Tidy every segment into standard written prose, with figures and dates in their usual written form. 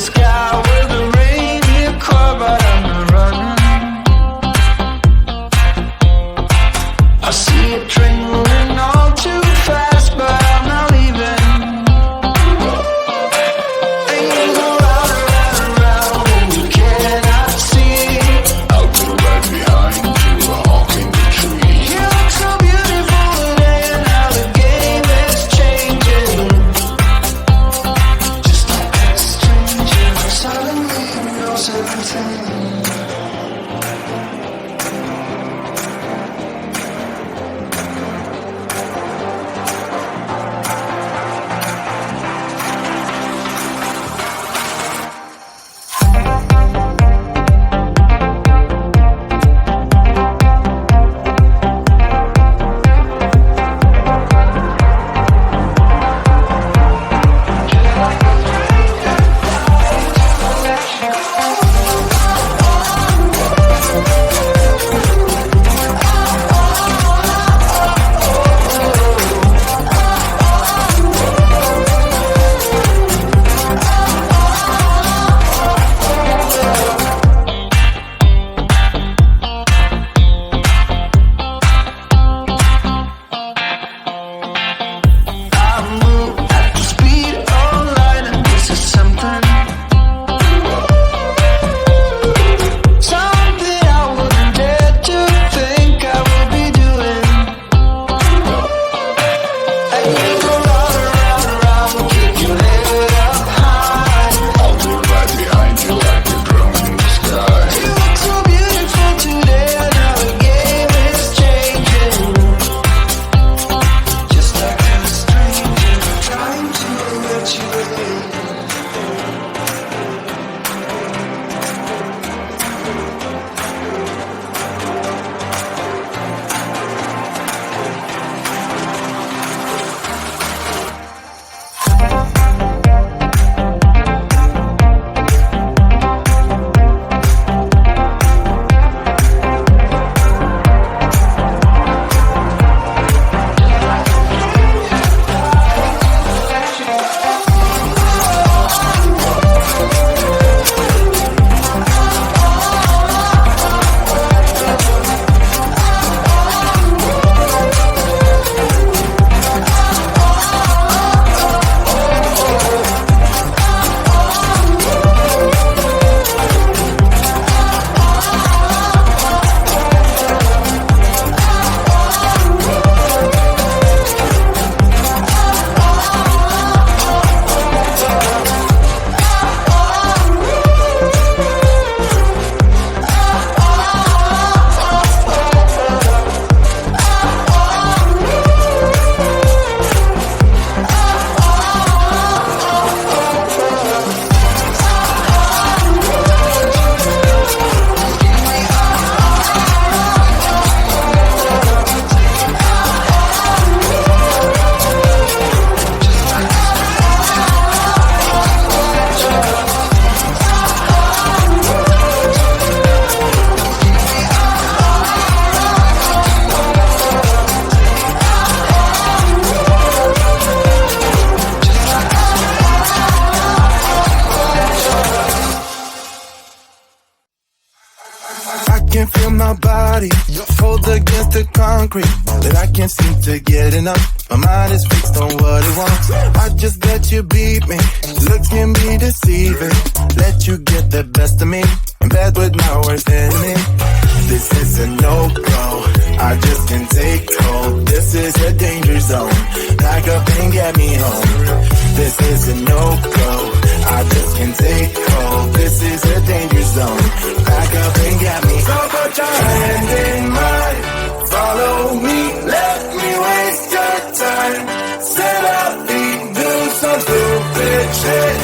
sky with a reindeer car, but I'm not running. I see a train moving all too fast, but I'm not leaving. And you go round and round and round, and you cannot see. I'll be right behind you, a hawk in the tree. You look so beautiful today, and now the game is changing. Just like a stranger, suddenly knows everything. can feel my body cold against the concrete, but I can't seem to get enough. My mind is fixed on what it wants. I just let you beat me. Looks can be deceiving. Let you get the best of me. In bed with my worst enemy. This is a no-go. I just can't take hold. This is a danger zone. Pack up and get me home. This is a no-go. I just can't take hold. This is a danger zone. Pack up and get me. So put your hand in mine. Follow me. Let me waste your time. Set up feet. Do some stupid shit.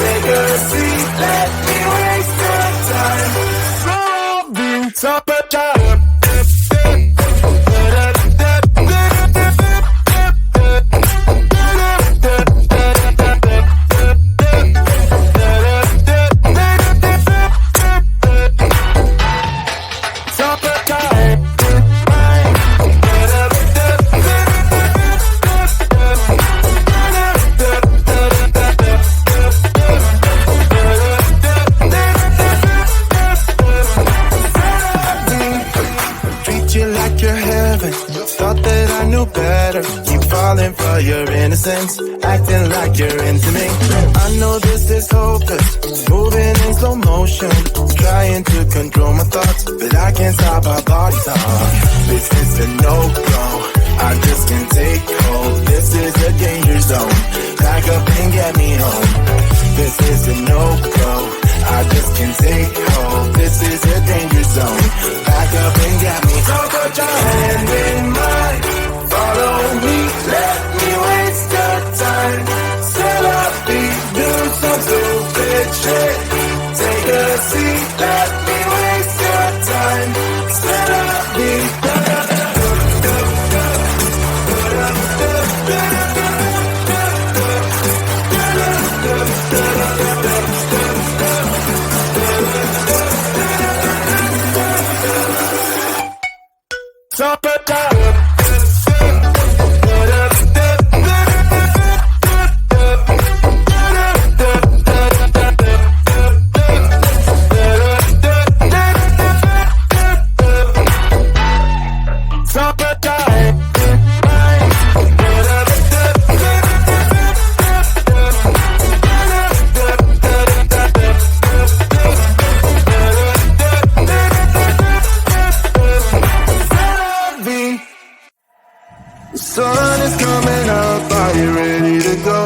Take a seat. Let me waste your time. So put your nonsense, acting like you're into me. I know this is hopeless, moving in slow motion, trying to control my thoughts, but I can't stop our body talk. This is a no-go, I just can't take hold. This is a danger zone, pack up and get me home. This is a no-go, I just can't take hold. This is a danger zone, pack up and get me home. So put your hand in mine, follow me, let me waste your time. Set up, do some stupid shit. Take a seat, let me waste your time. Set up, sun is coming up, are you ready to go?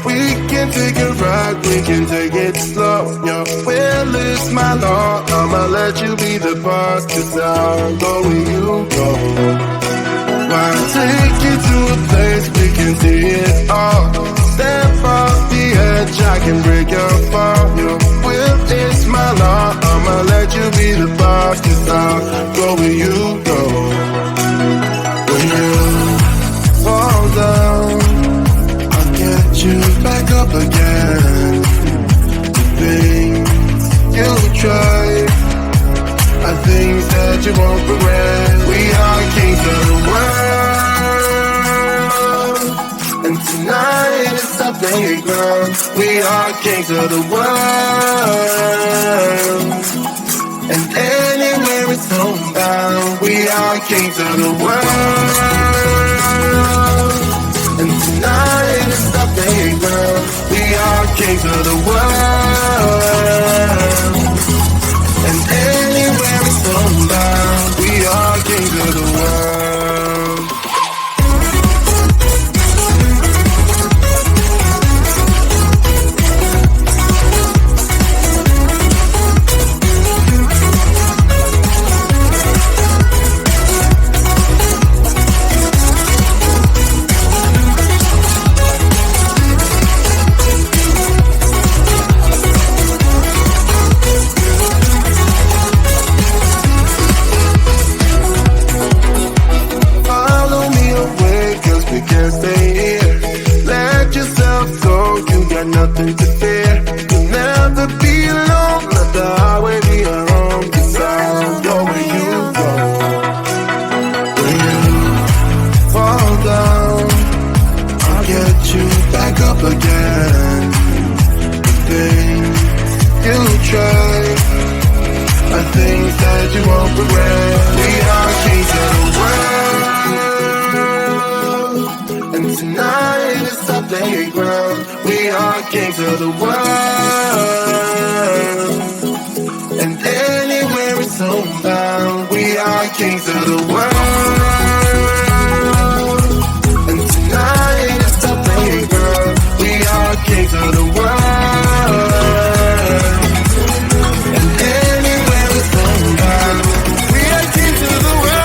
We can take a ride, we can take it slow. Your will is my law, I'ma let you be the boss, 'cause I'll go where you go. I'll take you to a place we can see it all. Step off the edge, I can break your fall. Your will is my law, I'ma let you be the boss, 'cause I'll go where you go. When you fall down, I'll get you back up again. The things you try are things that you won't regret. We are kings of the world, and tonight is our playground. We are kings of the world, and anywhere it's homebound. We are kings of the world, and tonight is our playground. We are kings of the world, and anywhere it's homebound. We are kings of the world. Nothing to fear, you'll never be alone. Let the highway be your home, 'cause I'll go where you go. When you fall down, I'll get you back up again. The things you try are things that you won't regret. We are kings of the world, and tonight is our playground. We are kings of the world, and anywhere it's homebound. We are kings of the world, and tonight is our playground. We are kings of the world, and anywhere it's homebound. We are kings of the world.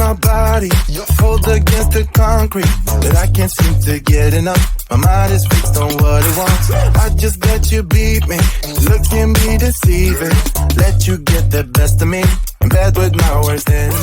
my body, hold against the concrete, but I can't seem to get enough. My mind is fixed on what it wants. I just let you beat me, look can be deceiving. Let you get the best of me, in bed with my worst enemy.